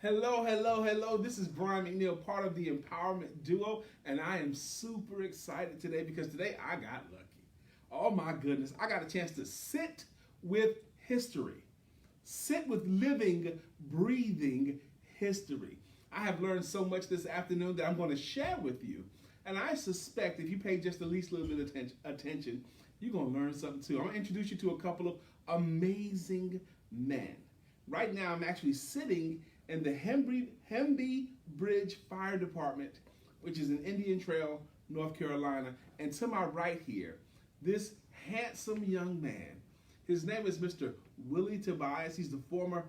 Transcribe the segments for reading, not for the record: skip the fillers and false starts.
Hello, hello, hello. This is Brian McNeil, part of the Empowerment Duo, and I am super excited today because today I got lucky. Oh my goodness, I got a chance to sit with history, sit with living, breathing history. I have learned so much this afternoon that I'm going to share with you. And I suspect if you pay just the least little bit of attention, you're going to learn something too. I'm going to introduce you to a couple of amazing men. Right now, I'm actually sitting in the Hemby Bridge Fire Department, which is in Indian Trail, North Carolina. And to my right here, this handsome young man, his name is Mr. Willie Tobias. He's the former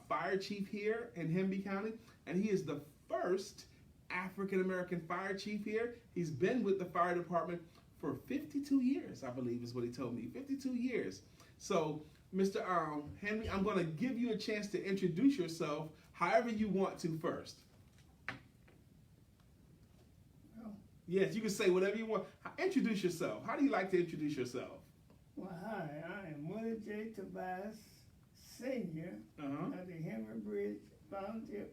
fire chief here in Hemby County, and he is the first African American fire chief here. He's been with the fire department for 52 years, I believe is what he told me. 52 years. So, Mr. Henry, I'm going to give you a chance to introduce yourself however you want to first. Well, Yes, you can say whatever you want. Introduce yourself. How do you like to introduce yourself? hi, I am Willie J. Tobias, Senior Uh-huh. of the Henry Bridge Volunteer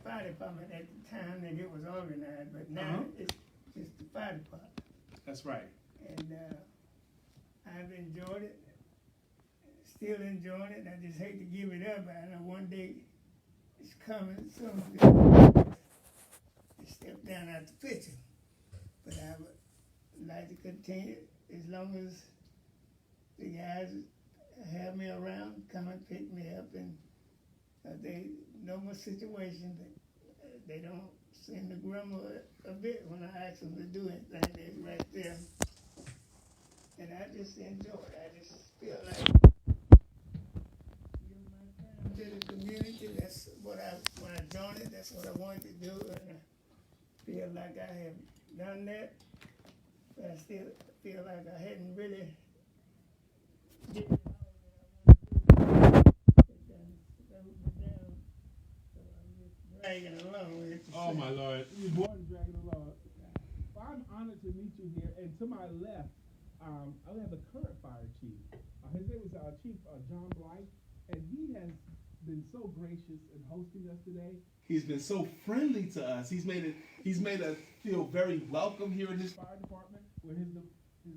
Fire Department at the time that it was organized, but now it's just the fire department. That's right. And I've enjoyed it, still enjoying it. I just hate to give it up. I know one day it's coming soon to step down out the picture. But I would like to continue as long as the guys have me around, come and pick me up, and they know my situation. They don't seem to grumble a bit when I ask them to do anything. They're right there. And I just enjoy it. I just feel like give my time to the community. That's what when I joined it, that's what I wanted to do. And I feel like I have done that, but I still feel like I hadn't really did it all that I wanted to do. It done slowed me down, so I'm just dragging along with it. Oh, my Lord. You're more than dragging along. Well, I'm honored to meet you here. And to my left, I have the current fire chief. His name is Chief John Blythe, and he has been so gracious in hosting us today. He's been so friendly to us. He's made us feel very welcome here in this fire department, with his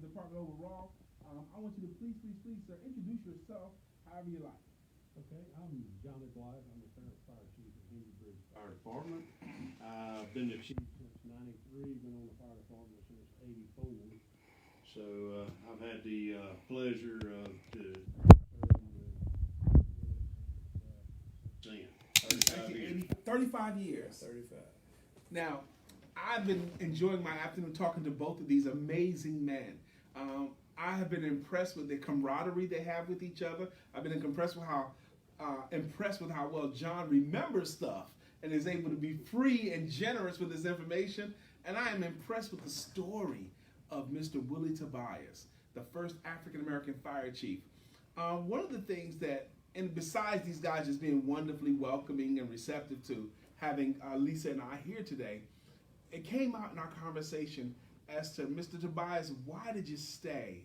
department overall. I want you to please, sir, introduce yourself however you like. Okay, I'm Johnny Blythe. I'm the current fire chief at Henry Bridge Fire Department. I've been the chief since '93, been on the fire department since '84. So I've had the pleasure of to since 35 years. 35 years. 35. Now, I've been enjoying my afternoon talking to both of these amazing men. I have been impressed with the camaraderie they have with each other. I've been impressed with how well John remembers stuff and is able to be free and generous with his information. And I am impressed with the story of Mr. Willie Tobias, the first African American fire chief. One of the things that, and besides these guys just being wonderfully welcoming and receptive to having Lisa and I here today, it came out in our conversation as to Mr. Tobias, why did you stay?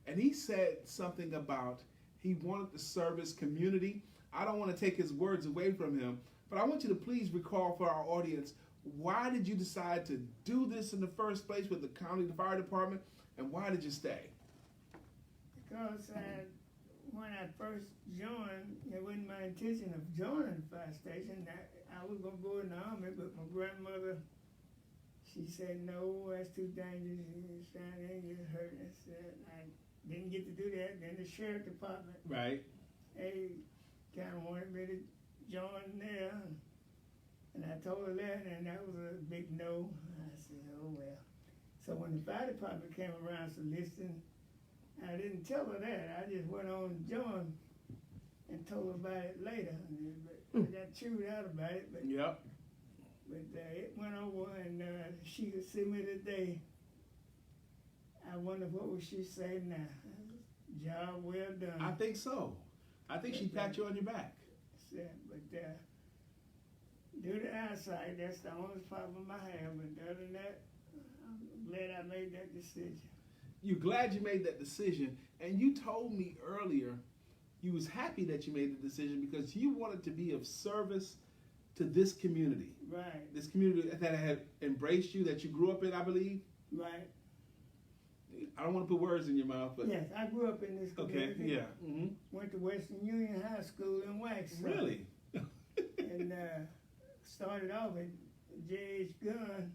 And he said something about he wanted to serve his community. I don't want to take his words away from him, but I want you to please recall for our audience, why did you decide to do this in the first place with the county fire department, and why did you stay? Because when I first joined, it wasn't my intention of joining the fire station. I was going to go in the army, but my grandmother, she said, no, that's too dangerous. You're trying to get hurt. I didn't get to do that. Then the sheriff department, Right. they kind of wanted me to join there. And I told her that, and that was a big no. I said, oh, well. So when the fire department came around soliciting, I didn't tell her that. I just went on and joined and told her about it later. But I got chewed out about it. But Yep. it went over, and she could see me today. I wonder what would she say now. Job well done. I think so. I think she pat you on your back. Said, but due to eyesight, that's the only problem I have. But other than that, I'm glad I made that decision. You're glad you made that decision, and you told me earlier you was happy that you made the decision because you wanted to be of service to this community. Right, This community that had embraced you, that you grew up in, I believe. right. I don't want to put words in your mouth, but Yes, I grew up in this okay, community. yeah. Mm-hmm. Went to Western Union High School in Waxhaw. Really? And started off at J.H. Gunn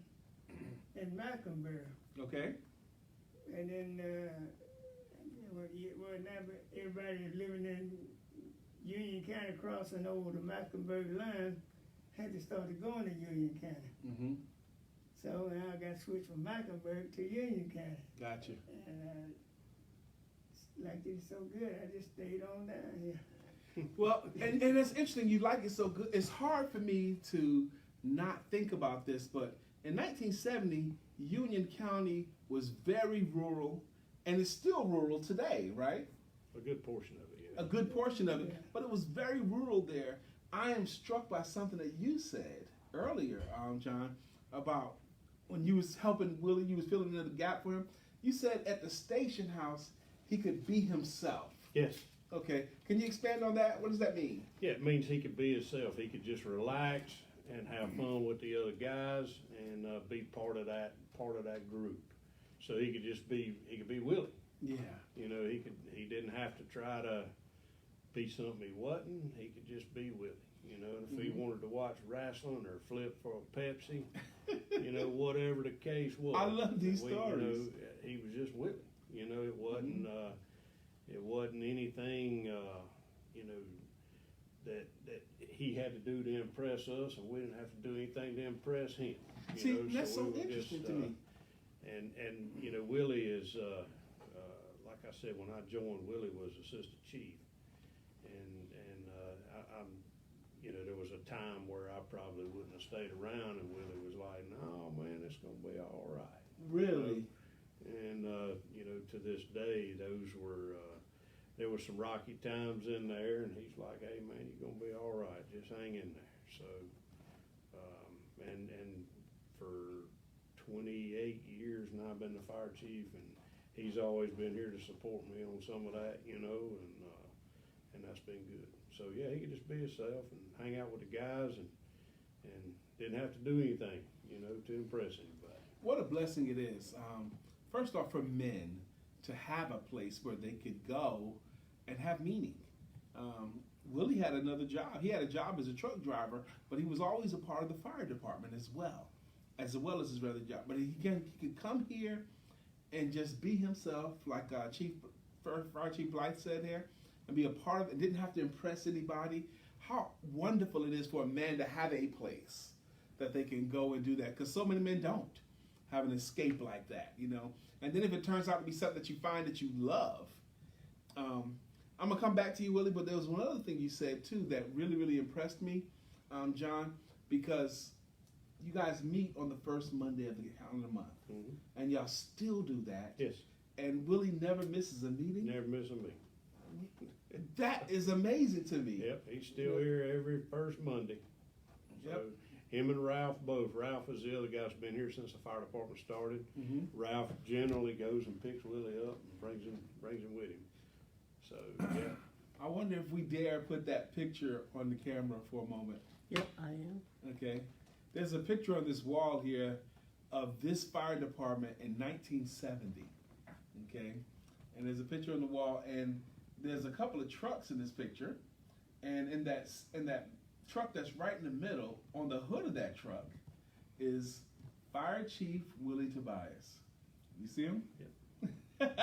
in Mackinburg. Okay. And then, now everybody is living in Union County crossing over the Mackinburg line had to start to go into Union County. Mm-hmm. So now I got switched from Mackinburg to Union County. Gotcha. And liked it so good, I just stayed on down here. Well, and it's interesting you like it so good. It's hard for me to not think about this, but in 1970, Union County was very rural, and it's still rural today, right? A good portion of it, yeah. A good portion of it, Yeah. but it was very rural there. I am struck by something that you said earlier, John, about when you was helping Willie, you was filling in the gap for him. You said at the station house he could be himself. Yes. Okay, can you expand on that? What does that mean? Yeah, it means he could be himself. He could just relax and have fun with the other guys and be part of that group. So he could be Willie. Yeah. You know, he didn't have to try to be something he wasn't. He could just be Willie. You know, and if he wanted to watch wrestling or flip for a Pepsi, you know, whatever the case was. I love these stories. You know, he was just Willie. You know, it wasn't anything. You know, that he had to do to impress us, and we didn't have to do anything to impress him. You See, know, that's so we were interesting just, to me. And you know, Willie is like I said, when I joined, Willie was assistant chief, and I'm, you know, there was a time where I probably wouldn't have stayed around, and Willie was like, "No, man, it's gonna be all right." Really? And you know, to this day, those were there were some rocky times in there, and he's like, "Hey, man, you're gonna be all right. Just hang in there." So, and for 28 years now, I've been the fire chief, and he's always been here to support me on some of that, you know, and that's been good. So yeah, he could just be himself and hang out with the guys, and didn't have to do anything, you know, to impress anybody. What a blessing it is. First off, for men to have a place where they could go and have meaning. Willie had another job. He had a job as a truck driver, but he was always a part of the fire department as well as his other job. But he could come here and just be himself, like Fire Chief Blythe said here, and be a part of it. Didn't have to impress anybody. How wonderful it is for a man to have a place that they can go and do that, because so many men don't have an escape like that, you know. And then if it turns out to be something that you find that you love, I'm gonna come back to you, Willie. But there was one other thing you said too that really, really impressed me, John, because you guys meet on the first Monday of the calendar month, and y'all still do that. Yes. And Willie never misses a meeting. Never miss a meeting. That is amazing to me. Yep, he's still here every first Monday. So Yep. him and Ralph both. Ralph is the other guy that's been here since the fire department started. Mm-hmm. Ralph generally goes and picks Willie up and brings him with him. So yeah. I wonder if we dare put that picture on the camera for a moment. Yep, I am. Okay. There's a picture on this wall here of this fire department in 1970. Okay. And there's a picture on the wall, and there's a couple of trucks in this picture. And in that truck that's right in the middle, on the hood of that truck, is Fire Chief Willie Tobias. You see him? Yep.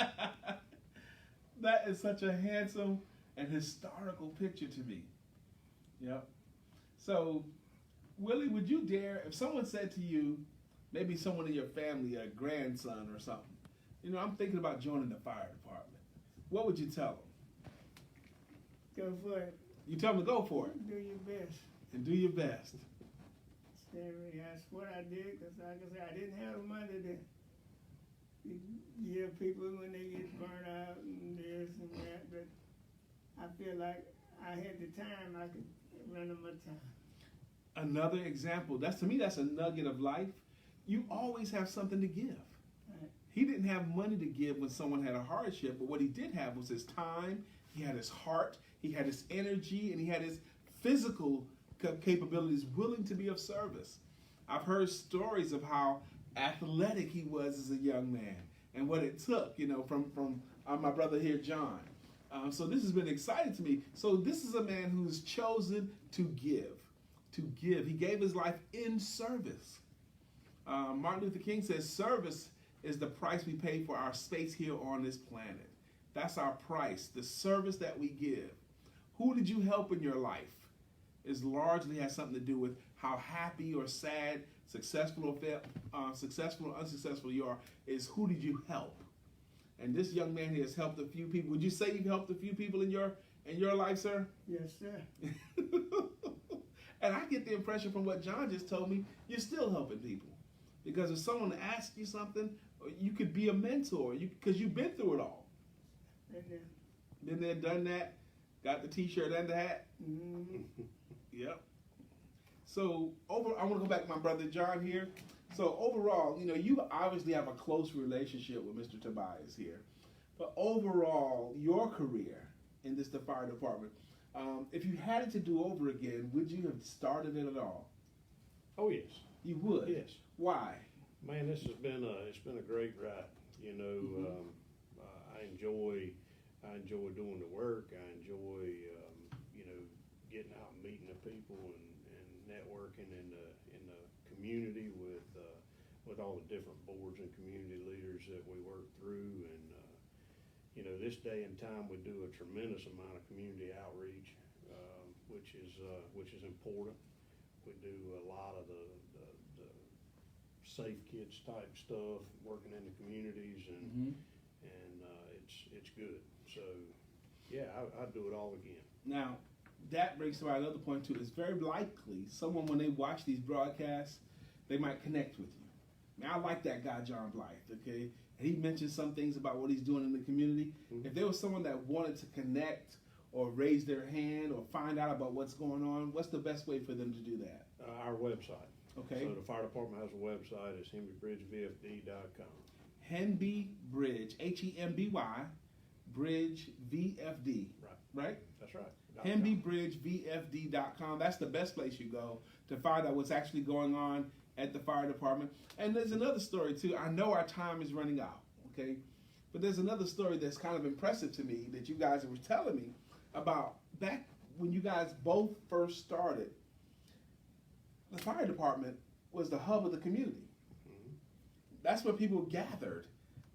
That is such a handsome and historical picture to me. Yep. So, Willie, would you dare, if someone said to you, maybe someone in your family, a grandson or something, you know, I'm thinking about joining the fire department, what would you tell them? Go for it. You tell them to go for it Do your best. and do your best. That's what I did, because like I said, I didn't have the money to give people when they get burnt out and this and that, but I feel like I had the time, I could run on my time. Another example, to me, that's a nugget of life. You always have something to give. Right. He didn't have money to give when someone had a hardship, but what he did have was his time, he had his heart, he had his energy, and he had his physical capabilities, willing to be of service. I've heard stories of how athletic he was as a young man and what it took, from my brother here, John. So this has been exciting to me. So this is a man who's chosen to give. He gave his life in service. Martin Luther King says service is the price we pay for our space here on this planet. That's our price, the service that we give. Who did you help in your life? Is largely has something to do with how happy or sad, successful or unsuccessful you are, is who did you help? And this young man has helped a few people. Would you say you've helped a few people in your life, sir? Yes, sir. And I get the impression from what John just told me, you're still helping people. Because if someone asks you something, you could be a mentor because you've been through it all. Been there, done that, got the t-shirt and the hat. Mm-hmm. Yep. So I want to go back to my brother John here. So overall, you obviously have a close relationship with Mr. Tobias here. But overall, your career in the fire department, if you had it to do over again, would you have started it at all? Oh, yes. You would? Yes. Why? Man, it's been a great ride. I enjoy doing the work. I enjoy getting out and meeting the people and networking in the community with all the different boards and community leaders that we work through. And this day and time we do a tremendous amount of community outreach, which is important. We do a lot of the Safe Kids type stuff, working in the communities, and it's good. So yeah, I'd do it all again. Now, that brings to another point too. It's very likely someone, when they watch these broadcasts, they might connect with you. Man, I like that guy, John Blythe, okay? And he mentioned some things about what he's doing in the community. Mm-hmm. If there was someone that wanted to connect or raise their hand or find out about what's going on, what's the best way for them to do that? Our website. Okay. So the fire department has a website. It's henbybridgevfd.com. Henby Bridge, Hemby, Bridge VFD. Right? That's right. HenbyBridgeVFD.com. That's the best place you go to find out what's actually going on at the fire department. And there's another story too. I know our time is running out, okay? But there's another story that's kind of impressive to me that you guys were telling me about back when you guys both first started. The fire department was the hub of the community. Mm-hmm. That's where people gathered.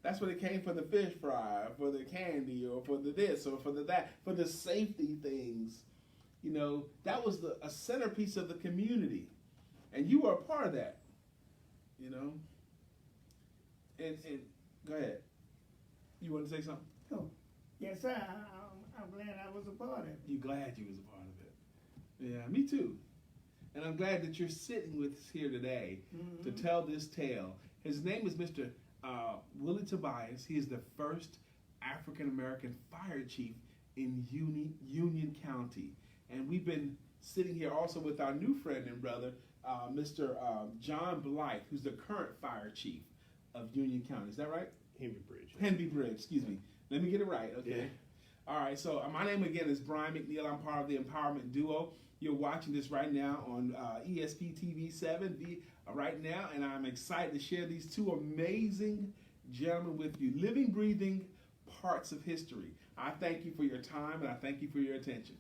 That's where they came for the fish fry, for the candy, or for the this, or for the that, for the safety things. That was a centerpiece of the community. And you were a part of that, And go ahead. You want to say something? Oh, yes, sir. I'm glad I was a part of it. You're glad you was a part of it. Yeah, me too. And I'm glad that you're sitting with us here today to tell this tale. His name is Mr. Willie Tobias. He is the first African-American fire chief in Union County. And we've been sitting here also with our new friend and brother, Mr. John Blythe, who's the current fire chief of Union County. Is that right? Henby Bridge. Henby Bridge, excuse me. Let me get it right, okay? Yeah. All right, so my name again is Brian McNeil. I'm part of the Empowerment Duo. You're watching this right now on ESP TV 7 right now, and I'm excited to share these two amazing gentlemen with you, living, breathing parts of history. I thank you for your time, and I thank you for your attention.